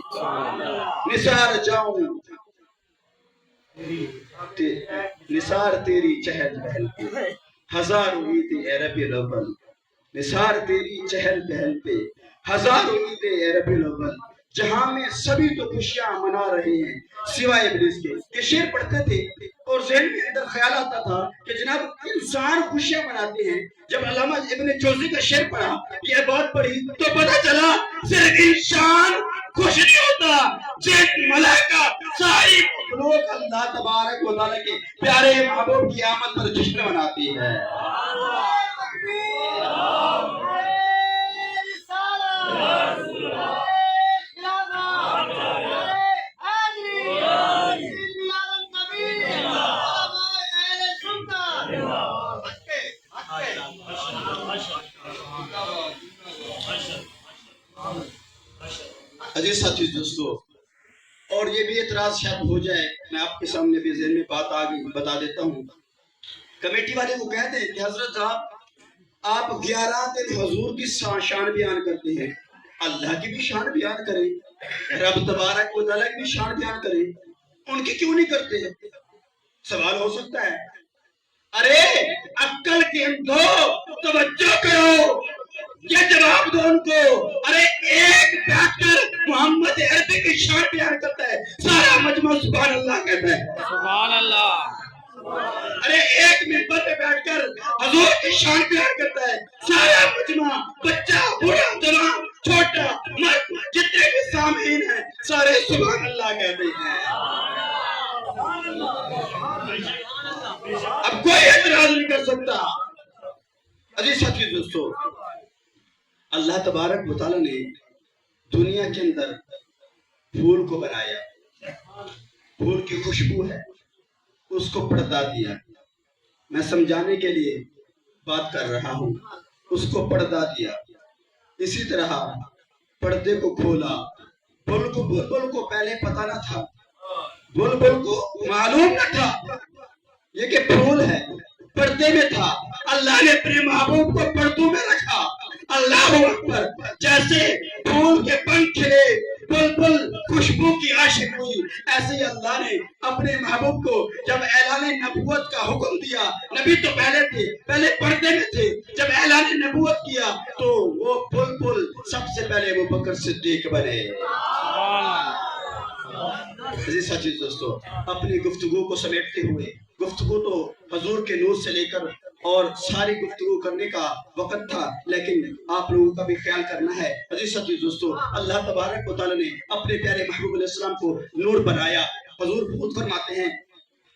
نثار جاؤں نثار تیری چہل پہل پہ ہزاروں عیدیں اے ربیع الاول, نثار تیری چہل پہل پہ ہزاروں عیدیں اے ربیع الاول, جہاں میں سبھی تو خوشیاں منا رہے ہیں سوائے ابلیس کے. یہ شعر پڑھتے تھے اور ذہن میں اندر خیال آتا تھا کہ جناب انسان خوشیاں مناتے ہیں. جب علامہ ابن جوزی کا شعر پڑھا, یہ بات پڑھی تو پتہ چلا صرف انسان خوش نہیں ہوتا, جن ملائکہ ساری مخلوق اللہ تبارک و تعالی کے پیارے محبوب کی آمد پر جشن مناتی ہے. عزیز ساتھی دوستو, اور یہ بھی اعتراض شاید ہو جائے, میں آپ کے سامنے بھی ذہن میں بات آگے بتا دیتا ہوں. کمیٹی والے کو کہتے ہیں کہ حضرت صاحب آپ 11 دن حضور کی شان بیان کرتے ہیں, اللہ کی بھی شان بیان کریں, رب تبارک و تعالیٰ کی بھی شان بیان کریں, ان کی کیوں نہیں کرتے؟ سوال ہو سکتا ہے. ارے عقل کے اندھو توجہ کرو, یہ جواب دو ان کو. ارے ایک ڈاکٹر محمد عربی کی شان بیان کرتا ہے, سارا مجمع سبحان اللہ کہتا ہے. سبحان اللہ. ارے ایک منبر پہ بیٹھ کر حضور کی شان بیان کرتا ہے, سارا مجمع, بچہ, بوڑھا, جوان, چھوٹا, مرد, جتنے بھی سامعین ہیں سارے سبحان اللہ کہتے ہیں. اب کوئی اعتراض نہیں کر سکتا. عزیز ساتھی دوستو, اللہ تبارک و تعالی نے دنیا کے اندر پھول کو بنایا, پھول کی خوشبو ہے, اس کو پردہ دیا. میں سمجھانے کے لیے بات کر رہا ہوں, اس کو پردہ دیا. اسی طرح پردے کو کھولا. بلبل کو پہلے پتہ نہ تھا, بلبل کو معلوم نہ تھا یہ کہ پھول ہے, پردے میں تھا. اللہ نے اپنے محبوب کو پردوں میں رکھا. اللہ اکبر. جیسے پھول کے پنکھ کھلے, بلبل خوشبو کی عاشق ہوئی, ایسے ہی اللہ نے اپنے محبوب کو جب اعلان نبوت کا حکم دیا, نبی تو پہلے تھے, پہلے پردے میں تھے, جب اعلان نبوت کیا تو وہ بلبل سب سے پہلے وہ بکر صدیق بنے. عزیز ساتھی دوستو, اپنی گفتگو کو سمیٹتے ہوئے, گفتگو تو حضور کے نور سے لے کر اور ساری گفتگو کرنے کا وقت تھا, لیکن آپ لوگوں کا بھی خیال کرنا ہے. عزیز ساتھی دوستو, اللہ تبارک و تعالی نے اپنے پیارے محبوب علیہ السلام کو نور بنایا. حضور خود فرماتے ہیں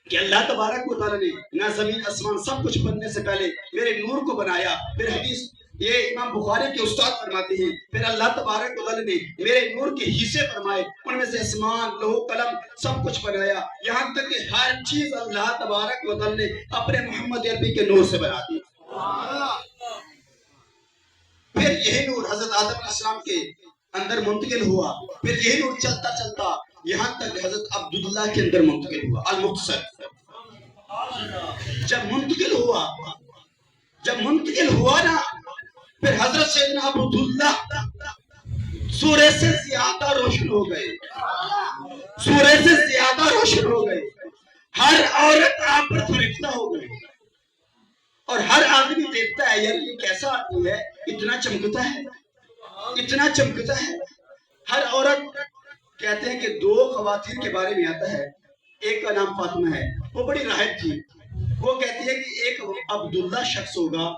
کہ اللہ تبارک و تعالی نے نہ زمین آسمان سب کچھ بننے سے پہلے میرے نور کو بنایا. پھر حدیث یہ امام بخاری کے استاد فرماتے ہیں پھر اللہ تبارک و تعالی نے میرے نور کے حصے فرمائے, ان میں سے آسمان, لوح قلم سب کچھ بنایا, یہاں تک کہ ہر چیز اللہ تبارک و تعالی نے اپنے محمد عربی کے نور سے بنا دی. پھر یہی نور حضرت آدم علیہ السلام کے اندر منتقل ہوا, پھر یہی نور چلتا چلتا یہاں تک حضرت عبداللہ کے اندر منتقل ہوا. المختصر جب منتقل ہوا نا, پھر حضرت سیدنا عبداللہ سورج سے زیادہ روشن ہو گئے، سورج سے زیادہ روشن ہو گئے، ہر عورت آپ پر فرشتہ ہو گئی، اور ہر آدمی دیکھتا ہے یار یہ کیسا آدمی ہے، اتنا چمکتا ہے، اتنا چمکتا ہے۔ ہر عورت، کہتے ہیں کہ دو خواتین کے بارے میں آتا ہے، ایک کا نام فاطمہ ہے، وہ بڑی راہب تھی، وہ کہتی ہے کہ ایک عبداللہ شخص ہوگا،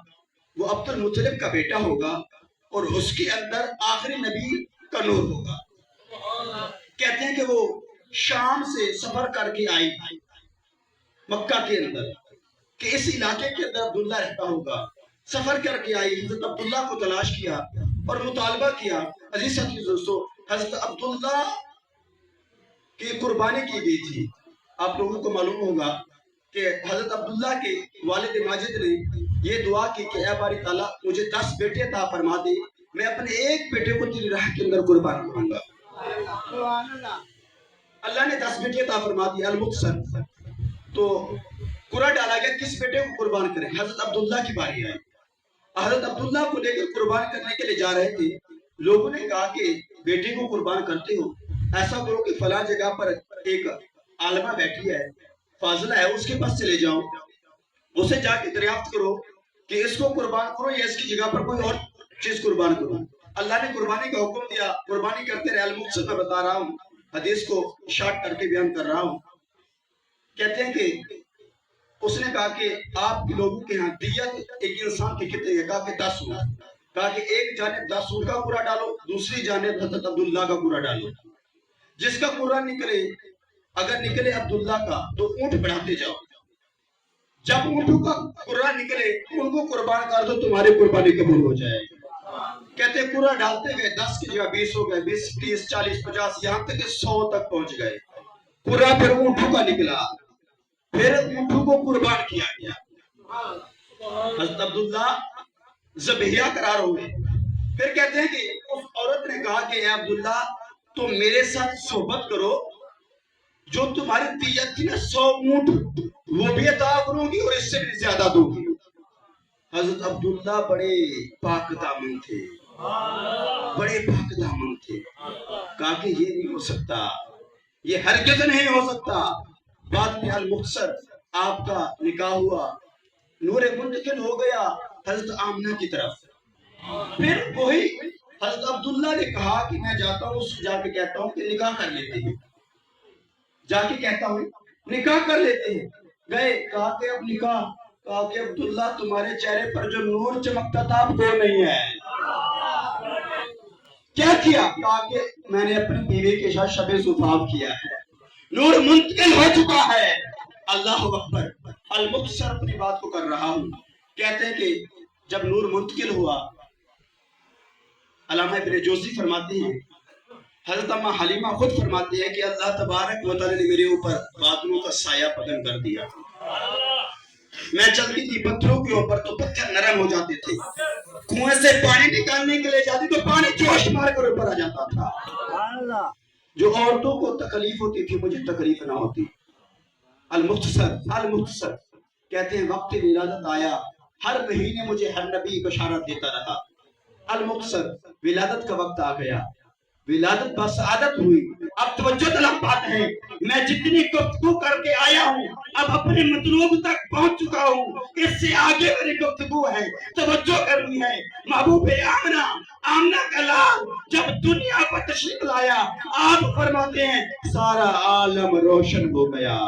وہ عبد المطلب کا بیٹا ہوگا، اور اس کے اندر آخری نبی کا نور ہوگا۔ کہتے ہیں کہ وہ شام سے سفر کر کے آئی مکہ کے اندر، کہ اس علاقے کے اندر عبداللہ رہتا ہوگا، سفر کر کے آئی، حضرت عبداللہ کو تلاش کیا اور مطالبہ کیا۔ عزیز ساتھی دوستو، حضرت عبداللہ کی قربانی کی گئی تھی۔ آپ لوگوں کو معلوم ہوگا کہ حضرت عبداللہ کے والد ماجد نے یہ دعا کی کہ اے باری تعالیٰ مجھے 10 بیٹے عطا فرما دے، میں اپنے ایک بیٹے کو تیری راہ کے اندر قربان کروں گا۔ سبحان اللہ۔ اللہ نے 10 بیٹے عطا فرما دی، المقصر۔ تو قرآن ڈالا گیا کس بیٹے کو قربان کریں، حضرت عبداللہ کی باری آئی۔ حضرت عبداللہ کو لے کر قربان کرنے کے لیے جا رہے تھے، لوگوں نے کہا کہ بیٹے کو قربان کرتے ہو، ایسا کرو کہ فلاں جگہ پر ایک عالمہ بیٹھی ہے، فاضلہ ہے، اس کے پاس چلے جاؤ، اسے جا کے دریافت کرو کہ اس کو قربان کرو یا اس کی جگہ پر کوئی اور چیز قربان کرو۔ اللہ نے قربانی کا حکم دیا، قربانی کرتے رہے۔ المقصد میں بتا رہا ہوں، حدیث کو شارٹ کر کے بیان کر رہا ہوں۔ کہتے ہیں کہ اس نے کہا کہ آپ لوگوں کے ہاں دیت ایک انسان کی کتنے ہے؟ کہا کہ 10 اونٹ۔ کہا کہ ایک جانب 10 اونٹ کا پورا ڈالو، دوسری جانب حضرت عبداللہ کا پورا ڈالو، جس کا پورا نکلے، اگر نکلے عبداللہ کا تو اونٹ بڑھاتے جاؤ، جب اونٹوں کا پورا نکلے ان کو قربان کر دو، تمہاری قربانی قبول ہو جائے گی۔ کہتے ہیں پورا ڈالتے گئے، 10 کی جگہ 20 ہو گئے، 20 30 40 50 یہاں تک کہ 100 تک پہنچ گئے۔ پورا پھر اونٹوں کا نکلا، پھر اونٹوں کو قربان کیا گیا۔ حضرت عبداللہ ذبیحہ قرار ہوئے۔ پھر کہتے ہیں کہ اس عورت نے کہا کہ اے عبداللہ تم میرے ساتھ صحبت کرو، جو تمہاری دیت تھی نا 100 اونٹ وہ بھی عطا کروں گی اور اس سے بھی زیادہ دوں گی۔ حضرت عبداللہ بڑے پاک دامن تھے، بڑے پاک دامن تھے۔ کہا کہ یہ نہیں ہو سکتا، یہ ہرگز نہیں ہو سکتا۔ بعد میں المختصر آپ کا نکاح ہوا، نور منتقل ہو گیا حضرت آمنہ کی طرف۔ پھر وہی حضرت عبداللہ نے کہا کہ میں جاتا ہوں، اس جا کے کہتا ہوں کہ نکاح کر لیتے ہیں، جا کے کہتا ہوں نکاح کر لیتے ہیں۔ گئے، کہا کہ اب نکاح، کہا کہ عبداللہ تمہارے چہرے پر جو نور چمکتا تھا اب وہ نہیں ہے۔ کیا کیا؟ کہا کہ میں نے اپنی بیوی کے ساتھ شب زفاف کیا ہے، نور منتقل ہو چکا ہے۔ اللہ اکبر۔ المختصر اپنی بات کو کر رہا ہوں۔ کہتے ہیں کہ جب نور منتقل ہوا، علامہ ابن جوزی فرماتے ہیں، حضرت اماں حلیمہ خود فرماتے ہیں کہ اللہ تبارک و تعالی نے میرے اوپر بادلوں کا سایہ پدن کر دیا۔ میں چلتی تھی پتھروں کے اوپر تو پتھر نرم ہو جاتے تھے، کنویں سے پانی نکالنے کے لیے جاتی تو پانی جوش مار کر اوپر آ جاتا تھا۔ جو عورتوں کو تکلیف ہوتی تھی مجھے تکلیف نہ ہوتی۔ المختصر کہتے ہیں وقت ولادت آیا، ہر مہینے مجھے ہر نبی بشارت دیتا رہا۔ المختصر ولادت کا وقت آ گیا، ولادت بسعادت ہوئی۔ اب توجہ طلب بات ہے، میں جتنی گفتگو کر کے آیا ہوں اب اپنے مطلوب تک پہنچ چکا ہوں، اس سے آگے میری گفتگو ہے، توجہ کرنی ہے۔ محبوب آمنہ کا لال جب دنیا پر تشریف لایا، آپ فرماتے ہیں سارا عالم روشن ہو گیا۔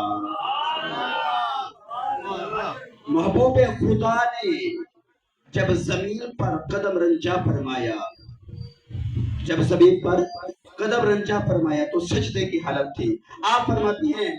محبوب خدا نے جب زمین پر قدم رنجا فرمایا، جب زمین پر قدم رنجا فرمایا تو سجدے کی حالت تھی۔ آپ فرماتی ہیں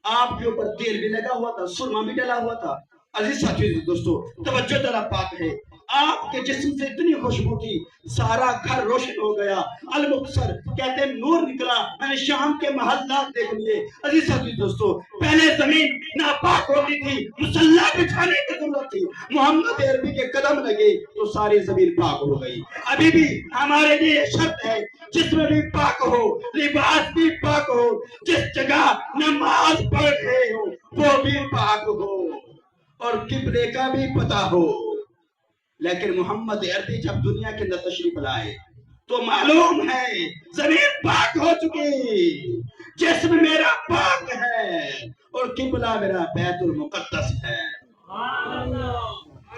آپ کے اوپر تیل بھی لگا ہوا تھا، سرما بھی ڈلا ہوا تھا۔ عزیز ساتھیو دوستو، توجہ طلب بات ہے، آپ کے جسم سے اتنی خوشبو تھی، سارا گھر روشن ہو گیا۔ المختصر کہتے ہیں نور نکلا، میں نے شام کے محلات دیکھ لیے۔ عزیز ساتھیو دوستو، پہلے زمین ناپاک ہوتی تھی، مصلی بچھانے کی ضرورت تھی، محمد عربی کے قدم لگے تو ساری زمین پاک ہو گئی۔ ابھی بھی ہمارے لیے شرط ہے، جسم بھی پاک ہو، لباس بھی پاک ہو، جس جگہ نماز پڑھ رہے ہو وہ بھی پاک ہو، اور قبلے کا بھی پتہ ہو۔ لیکن محمد عربی جب دنیا کے اندر تشریف لائے تو معلوم ہے زمین پاک ہو چکی، جسم میرا پاک ہے اور قبلہ میرا بیت المقدس ہے۔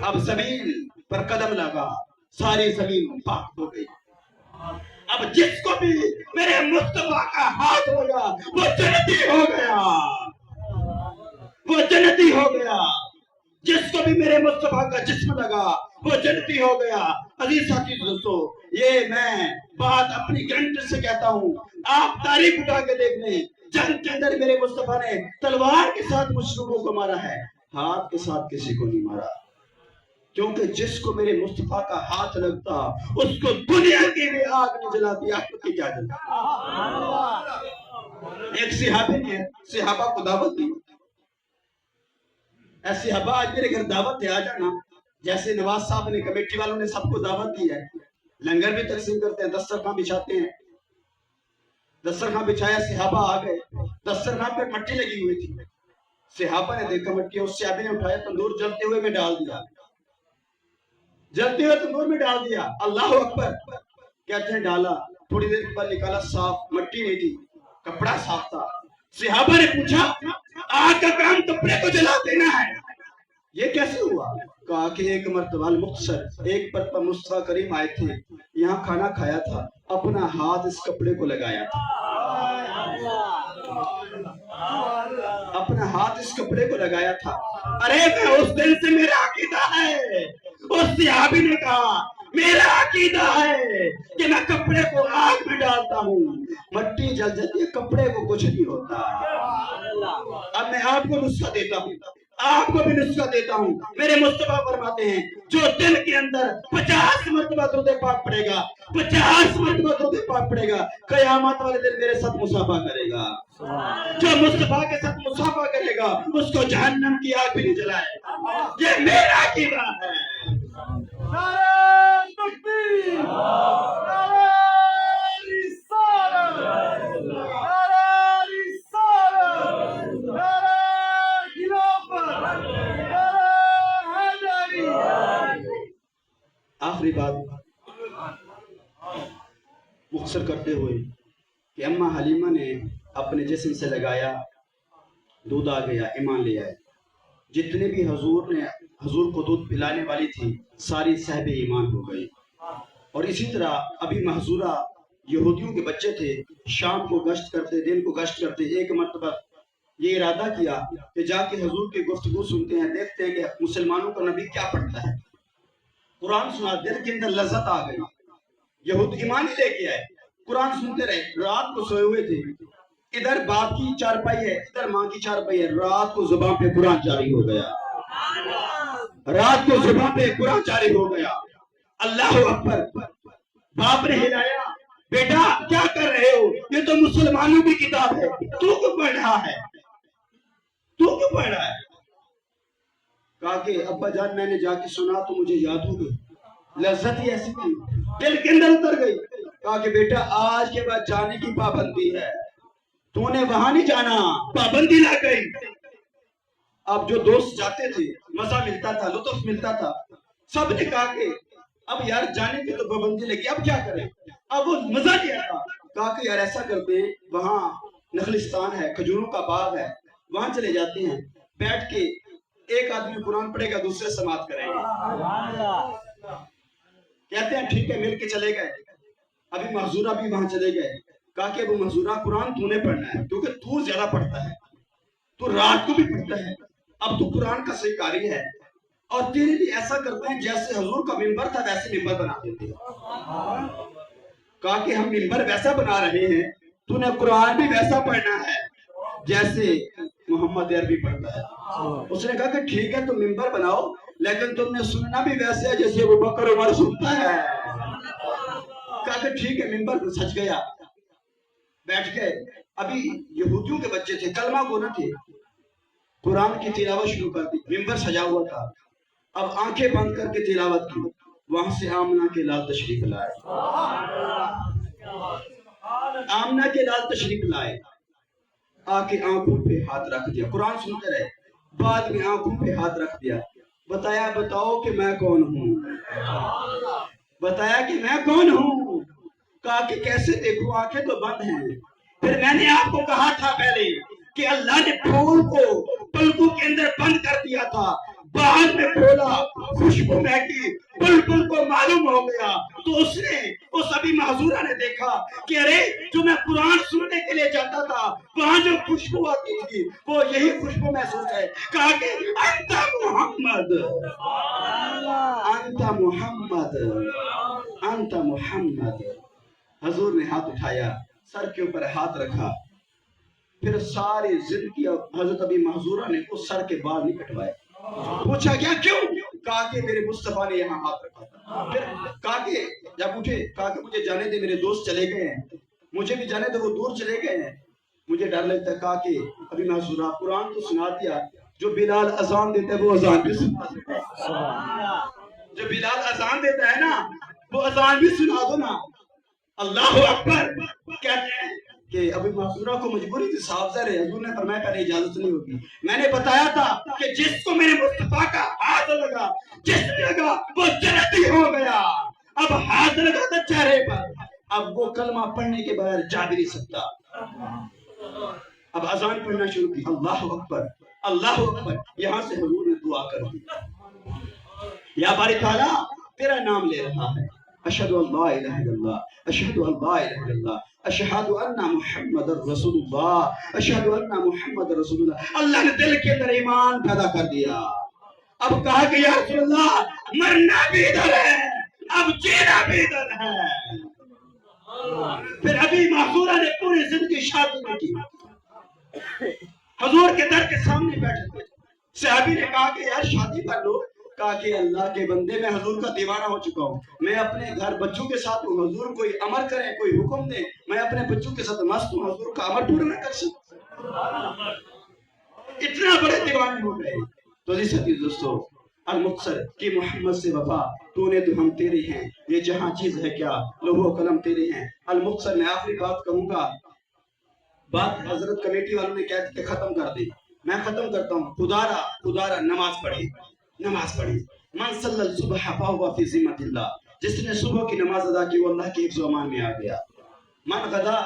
اب زمین پر قدم لگا، ساری زمین پاک ہو گئی۔ اب جس کو بھی میرے مصطفیٰ کا ہاتھ ہوگا وہ جنتی ہو گیا، وہ جنتی ہو گیا۔ جس کو بھی میرے مصطفیٰ کا جسم لگا وہ جنتی ہو گیا۔ عزیز ساتھی دوستو، یہ میں بات اپنی گارنٹی سے کہتا ہوں، آپ تاریخ اٹھا کے دیکھ لیں، جنگ کے اندر میرے مصطفیٰ نے تلوار کے ساتھ مشرکوں کو مارا ہے، ہاتھ کے ساتھ کسی کو نہیں مارا، کیونکہ جس کو میرے مصطفیٰ کا ہاتھ لگتا اس کو دنیا کی بھی آگ نہیں جلاتی، آپ کی کیا جلتا۔ ایک صحابی نے صحابہ کو دعوت دی، اے صحابہ آج میرے گھر دعوت ہے، آ جانا۔ جیسے نواز صاحب نے کمیٹی والوں نے سب کو دعوت دی ہے، لنگر بھی تقسیم کرتے ہیں، دسترخوان بچھاتے ہیں، دسترخوان بچھایا، صحابہ آ گئے، دسترخوان پہ مٹی لگی ہوئی تھی، صحابہ نے دیکھا مٹی، اس صحابی نے اٹھایا، تندور جلتے ہوئے میں ڈال دیا، جلتے ہوئے تندور میں ڈال دیا، اللہ اکبر کہتے ہیں ڈالا، تھوڑی دیر بعد نکالا، صاف مٹی نہیں تھی، کپڑا صاف تھا۔ صحابہ نے پوچھا آگ کا کام کپڑے کو جلا دینا ہے، یہ کیسے ہوا؟ کہا کہ ایک مرتبہ مختصر ایک مرتبہ مصطفیٰ کریم آئے تھے، یہاں کھانا کھایا تھا، اپنا ہاتھ اس کپڑے کو لگایا تھا، اپنا ہاتھ اس کپڑے کو لگایا تھا۔ ارے میں اس دن سے میرا عقیدہ ہے، اس صحابی نے کہا میرا عقیدہ ہے کہ میں کپڑے کو آگ میں ڈالتا ہوں، مٹی جل جاتی ہے، کپڑے کو کچھ نہیں ہوتا۔ اب میں آپ کو نسخہ دیتا ہوں، آپ کو بھی نسخہ دیتا ہوں، میرے مصطفیٰ فرماتے ہیں جو دل کے اندر 50 مرتبہ درود پاک پڑے گا، 50 مرتبہ درود پاک پڑے گا، قیامت والے دن میرے ساتھ مصافحہ کرے گا۔ جو مصطفیٰ کے ساتھ مصافحہ کرے گا اس کو جہنم کی آگ بھی نہیں جلائے گا، یہ میرا عقیدہ ہے۔ نعرہ تکبیر، نعرہ رسالت، نعرہ رسالت، نعرہ خلافت، نعرہ حیدری۔ آخری بات مختصر کرتے ہوئے کہ اماں حلیمہ نے اپنے جسم سے لگایا، دودھ آ گیا، ایمان لے آئے، جتنے بھی حضور کو دودھ پلانے والی تھی ساری صاحب ایمان ہو گئی۔ اور اسی طرح ابھی محظورہ یہودیوں کے بچے تھے، شام کو گشت کرتے، دن کو گشت کرتے، ایک مرتبہ یہ ارادہ کیا کہ جا کے حضور کی گفتگو سنتے ہیں، دیکھتے ہیں کہ مسلمانوں کا نبی کیا پڑھتا ہے، قرآن سنا، دل کے اندر لذت آ گئی، یہود ایمان ہی لے کے آئے، قرآن سنتے رہے، رات کو سوئے ہوئے تھے، ادھر باپ کی چارپائی ہے، ادھر ماں کی چارپائی ہے، رات کو زبان پہ قرآن جاری ہو گیا، رات کو زبان پہ قرآن جاری ہو گیا، اللہ اکبر۔ باپ نے ہلایا، بیٹا کیا کر رہے ہو، یہ تو مسلمانوں کی کتاب ہے، تو کیوں پڑھ رہا ہے، تو کیوں پڑھ رہا ہے؟ کہا کہ ابا جان میں نے جا کے سنا تو مجھے یاد ہو گئی، لذت ہی ایسی تھی، دل کے اندر اتر گئی۔ کہا کہ بیٹا آج کے بعد جانے کی پابندی ہے، تو نے وہاں نہیں جانا، پابندی لگ گئی۔ اب جو دوست جاتے تھے مزہ ملتا تھا، لطف ملتا تھا، سب نے کہا کہ اب یار جانے کی تو پابندی لگی، اب کیا کریں، اب وہ مزہ نہیں آتا۔ کہا کہ یار ایسا کرتے ہیں، وہاں نخلستان ہے، کھجوروں کا باغ ہے، وہاں چلے جاتے ہیں، بیٹھ کے ایک آدمی قرآن پڑھے گا، دوسرے سماعت کریں گے۔ کہتے ہیں ٹھیک ہے، مل کے چلے گئے، ابھی محظورہ بھی وہاں چلے گئے۔ کہا کہ ابو محظورہ قرآن تو نے پڑھنا ہے، کیونکہ تو زیادہ پڑھتا ہے، تو رات کو بھی پڑھتا ہے، اب تو قرآن کا صحیح قاری ہے، اور تیرے لیے ایسا کرتے ہیں جیسے حضور کا منبر تھا ویسے منبر بنا دیتے ہیں۔ کہا کہ ہم منبر ویسا بنا رہے ہیں، تو نے قرآن بھی ویسا پڑھنا ہے جیسے محمد عربی پڑھتا ہے۔ اس نے کہا کہ ٹھیک ہے، تو منبر بناؤ، لیکن تم نے سننا بھی ویسے ہے جیسے ابو بکر عمر سنتا ہے۔ کہا کہ ٹھیک ہے، منبر سج گیا، بیٹھ گئے۔ ابھی یہودیوں کے بچے تھے، کلمہ گو نہ تھے، قرآن کی تلاوت شروع کر دی، منبر سجا ہوا تھا، اب آنکھیں بند کر کے تلاوت کی، وہاں سے آمنہ کے لال تشریف لائے، آمنہ کے لال تشریف لائے، آ کے آنکھوں پہ ہاتھ رکھ دیا، قرآن سنتے رہے، بعد میں آنکھوں پہ ہاتھ رکھ دیا، بتایا بتاؤ کہ میں کون ہوں، بتایا کہ میں کون ہوں، کہا کہ کیسے دیکھوں آنکھیں تو بند ہیں۔ پھر میں نے آپ کو کہا تھا پہلے کہ اللہ نے پھول کو پلکوں کے اندر بند کر دیا تھا، بعد میں کھولا، خوشبو مہکی، بلبل کو معلوم ہو گیا، تو اس نے اس ابھی معذورہ نے دیکھا کہ ارے جو میں قرآن سننے کے لیے جاتا تھا وہاں جو خوشبو آتی تھی وہ یہی خوشبو محسوس ہے۔ کہا کہ انت محمد، انت محمد، انت محمد۔ حضور نے ہاتھ اٹھایا، سر کے اوپر ہاتھ رکھا، پھر ساری زندگی حضرت ابی محذورہ نے اس سر کے بال نہیں کٹوائے۔ پوچھا کیا کیوں؟ کہا کہ میرے مصطفیٰ نے یہاں ہاتھ رکھا تھا۔ پھر کہا کہ جب اٹھے کہا کہ مجھے جانے دے، میرے دوست چلے گئے ہیں، مجھے بھی جانے دے، وہ دور چلے گئے ہیں، مجھے ڈر لگتا ہے۔ کہا کہ ابی محذورہ قرآن تو سنا دیا، جو بلال اذان دیتا ہے وہ اذان بھی سنا دے، جو بلال اذان دیتا ہے نا وہ اذان بھی سنا دو نا۔ اللہ اکبر کہتے ہیں کہ ابھی معذورہ کو مجبوری تھی، صاحب ظاہر ہے، حضور نے فرمایا پہلے اجازت نہیں ہوگی۔ میں نے بتایا تھا کہ جس کو میرے مصطفیٰ کا ہاتھ لگا، جس لگا وہ جنتی ہو گیا۔ اب ہاتھ لگا تھا چہرے پر، اب وہ کلمہ پڑھنے کے بغیر جا بھی نہیں سکتا۔ اب اذان پڑھنا شروع کی، اللہ اکبر، اللہ اکبر۔ یہاں سے حضور نے دعا کر دی، یا باری تعالیٰ تیرا نام لے رہا ہے، اشہد ان لا الہ الا اللہ، اشہد ان لا الہ الا اللہ، اشہد ان محمد رسول اللہ، اشہد ان محمد رسول اللہ۔ اللہ نے دل کے اندر ایمان پیدا کر دیا۔ اب کہا کہ یا رسول اللہ مرنا بھی ادھر ہے، اب جینا بھی ادھر ہے۔ پھر ابھی معذورہ نے پوری زندگی شادی نہیں کی، حضور کے در کے سامنے بیٹھے تھے۔ صحابی نے کہا کہ یار شادی کر لو۔ کہا کہ اللہ کے بندے میں حضور کا دیوانہ ہو چکا ہوں، میں اپنے گھر بچوں کے ساتھ ہوں، حضور کوئی امر کریں، کوئی حکم دے، میں اپنے بچوں کے ساتھ مست ہوں، حضور کا امر پورا نہ کر سکتا۔ اتنا بڑے دیوانے ہو گئے۔ تو عزیز حدیث دوستو، المقصر کہ محمد سے وفا، تو نے تو ہم تیرے ہیں، یہ جہاں چیز ہے کیا، لوح و قلم تیرے ہیں۔ المقصر میں آخری بات کہوں گا، بات حضرت کمیٹی والوں نے کہا کہ ختم کر دی، میں ختم کرتا ہوں۔ خدارا نماز پڑھی، نماز پڑھی۔ من صلی الصبح فہو فی ذمۃ اللہ، جس نے صبح کی نماز ادا کی وہ اللہ کے حفظ و امان میں آ گیا۔ من غدا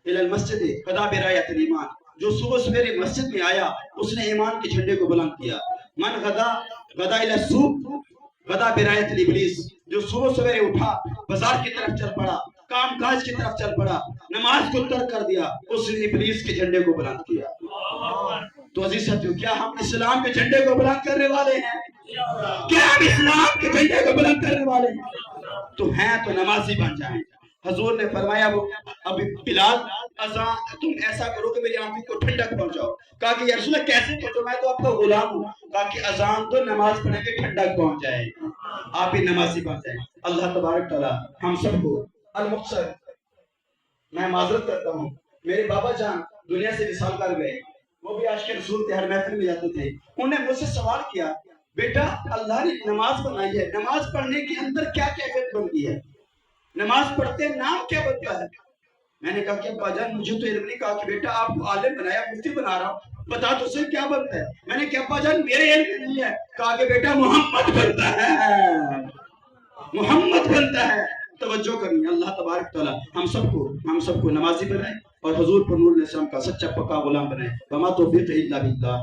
الی المسجد غدا برایۃ الایمان، جو صبح سویرے مسجد میں آیا اس نے ایمان کے جھنڈے کو بلند کیا۔ من غدا الی السوق غدا برایۃ الابلیس، جو صبح سویرے اٹھا بازار کی طرف چل پڑا، کام کاج کی طرف چل پڑا، نماز کو ترک کر دیا، اس نے ابلیس کے جھنڈے کو بلند کیا۔ تو عزیز ساتھیو، کیا ہم اسلام کے جھنڈے کو بلند کرنے والے ہیں؟ کیا ہم اسلام کے جھنڈے کو بلند کرنے والے ہیں؟ تو ہیں تو نمازی بن جائیں۔ حضور نے فرمایا وہ ابھی بلال اذان تم ایسا کرو کہ میری آنکھوں کو ٹھنڈک پہنچاؤ۔ کہا کہ یا رسول اللہ کیسے پہنچو، میں تو آپ کا غلام ہوں۔ کہا کہ اذان تو نماز پڑھنے کے ٹھنڈک پہنچ جائے، آپ ہی نمازی بن جائیں۔ اللہ تبارک تعالی ہم سب کو المقصر، میں معذرت کرتا ہوں، میرے بابا جان دنیا سے وصال کر گئے، وہ بھی عاشق رسول تھے، ہر محفل میں جاتے تھے۔ انہوں نے مجھ سے سوال کیا، بیٹا اللہ نے نماز بنائی ہے، نماز پڑھنے کے اندر کیا کیفیت بنتی ہے، نماز پڑھتے نام کیا بنتا ہے؟ میں نے کہا کہ ابا جان مجھے تو علم نہیں۔ کہا کہ بیٹا آپ کو عالم بنایا، مفتی بنا رہا ہوں، بتا تو صحیح کیا بنتا ہے؟ میں نے کہا ابا جان میرے علم میں نہیں ہے۔ کہا کہ بیٹا محمد بنتا ہے، محمد بنتا ہے۔ توجہ کرنی، اللہ تبارک تعالی ہم سب کو نمازی بنائے اور حضور پر نور علیہ السلام کا سچا پکا غلام بنائے۔ وما توفیق الا باللہ۔